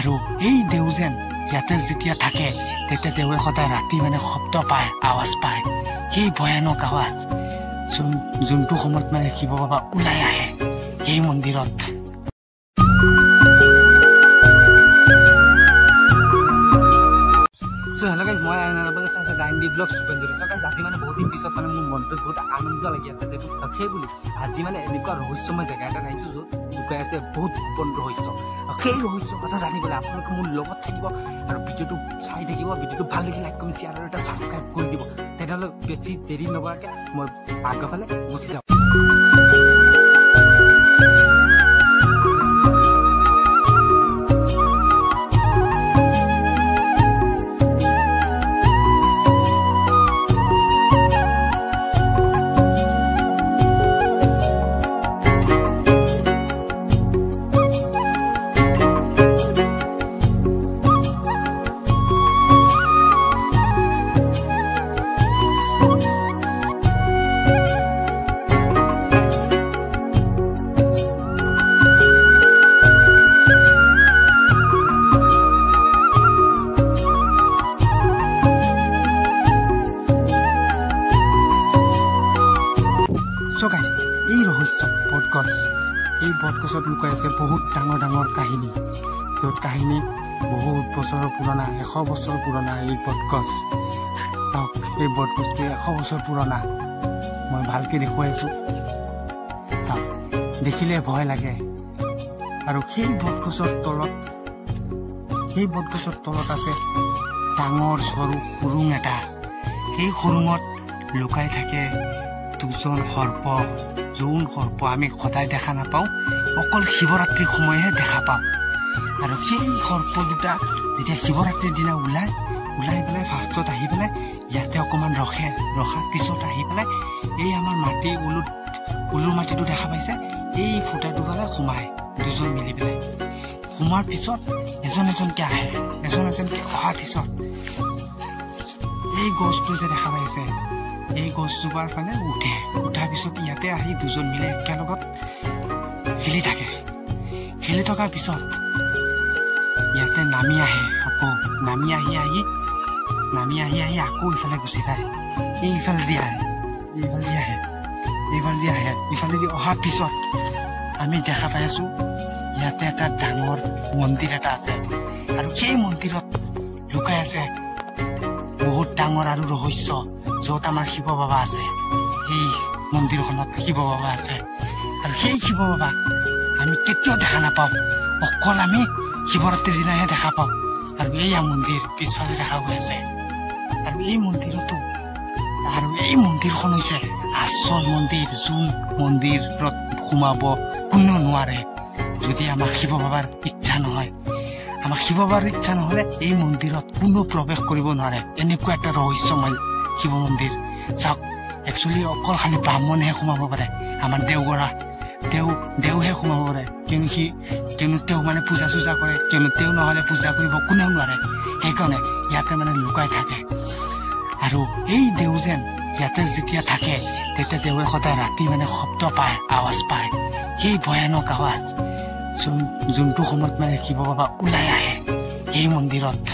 আৰু এই দেউ যেন ইয়াতে যেতিয়া থাকে তেতিয়া দেৱে সদায় ৰাতি মানে শব্দ পায়, আৱাজ পায়, সেই ভয়ানক আৱাজ যোনটো সময়ত মানে শিৱ বাবা ওলাই আহে এই মন্দিৰত। হেল্ল' গাইজ, মই চাইছোঁ ডাইনডি ব্লগ সুপেন্দ্ৰ। গাইজ আজি মানে বহুত দিন পিছত মানে মোৰ মনটোত বহুত আনন্দ লাগি আছে যে সেই বুলি আজি মানে এনেকুৱা ৰহস্যময় জেগা এটা আহিছোঁ য'ত লুকাই আছে বহুত গোপন ৰহস্য। সেই ৰহস্যৰ কথা জানিবলৈ আপোনালোকে মোৰ লগত থাকিব আৰু ভিডিঅ'টো চাই থাকিব। ভিডিঅ'টো ভাল লাগিলে লাইক কমেণ্ট শ্বেয়াৰ আৰু এটা ছাবস্ক্ৰাইব কৰি দিব। তেনেহ'লে বেছি দেৰি নকৰাকৈ মই আগৰফালে গুচি যাওঁ। এই ৰহস্য বটগছ, এই বটগছত লুকাই আছে বহুত ডাঙৰ ডাঙৰ কাহিনী, য'ত কাহিনী বহুত বছৰৰ পুৰণা, 100 বছৰ পুৰণা এই বটগছ। চাওক, এই বটগছটো 100 বছৰ পুৰণা। মই ভালকৈ দেখুৱাইছোঁ, চাওক, দেখিলে ভয় লাগে। আৰু সেই বটগছৰ তলত আছে ডাঙৰ সৰু সুৰুং এটা। সেই সুৰুঙত লুকাই থাকে দুজন সৰ্প, যোন সৰ্প আমি সদায় দেখা নাপাওঁ, অকল শিৱৰাত্ৰিৰ সময়হে দেখা পাওঁ। আৰু সেই সৰ্প দুটা যেতিয়া শিৱৰাত্ৰিৰ দিনা ওলাই পেলাই ফাৰ্ষ্টত আহি পেলাই ইয়াতে অকণমান ৰখাৰ পিছত আহি পেলাই এই আমাৰ উলুৰ মাটিটো দেখা পাইছে, এই ফুটাটো ফালে সোমায় দুজন মিলি পেলাই। সোমোৱাৰ পিছত এজনকৈ আহে, এজনকৈ অহাৰ পিছত এই গছটো যে দেখা পাইছে, এই গছজোপাৰ ফালে উঠাৰ পিছত ইয়াতে আহি দুজন মিলে একেলগত খেলি থাকে। খেলি থকাৰ পিছত ইয়াতে নামি আহি আকৌ ইফালে গুচি যায়। ইফালেদি অহাৰ পিছত আমি দেখা পাই আছোঁ ইয়াতে এটা ডাঙৰ মন্দিৰ এটা আছে। আৰু সেই মন্দিৰত লুকাই আছে বহুত ডাঙৰ আৰু ৰহস্য, য'ত আমাৰ শিৱ বাবা আছে। এই মন্দিৰখনত শিৱ বাবা আছে। আৰু সেই শিৱ বাবা আমি কেতিয়াও দেখা নাপাওঁ, অকল আমি শিৱৰাত্ৰিৰ দিনাহে দেখা পাওঁ। আৰু এইয়া মন্দিৰ পিছফালে দেখা গৈ আছে। আৰু এই মন্দিৰখন হৈছে আচল মন্দিৰ, যোন মন্দিৰত সোমাব কোনেও নোৱাৰে যদি আমাৰ শিৱ বাবাৰ ইচ্ছা নহয়। আমাৰ শিৱ বাবাৰ ইচ্ছা নহ'লে এই মন্দিৰত কোনো প্ৰৱেশ কৰিব নোৱাৰে। এনেকুৱা এটা ৰহস্যময় শিৱ মন্দিৰ। চাওক, একচুৱেলি অকল খালি ব্ৰাহ্মণেহে সোমাব পাৰে, আমাৰ দেওহে সোমাব পাৰে। কিয়নো তেওঁ মানে পূজা চূজা কৰে, কিয়নো তেওঁ নহ'লে পূজা কৰিব কোনেও নোৱাৰে। সেইকাৰণে ইয়াতে মানে লুকাই থাকে। আৰু এই দেউ যেন ইয়াতে যেতিয়া থাকে তেতিয়া দেৱে সদায় ৰাতি মানে শব্দ পায়, আৱাজ পায়, সেই ভয়ানক আৱাজ যোনটো সময়ত মানে শিৱ বাবা ওলাই আহে এই মন্দিৰত।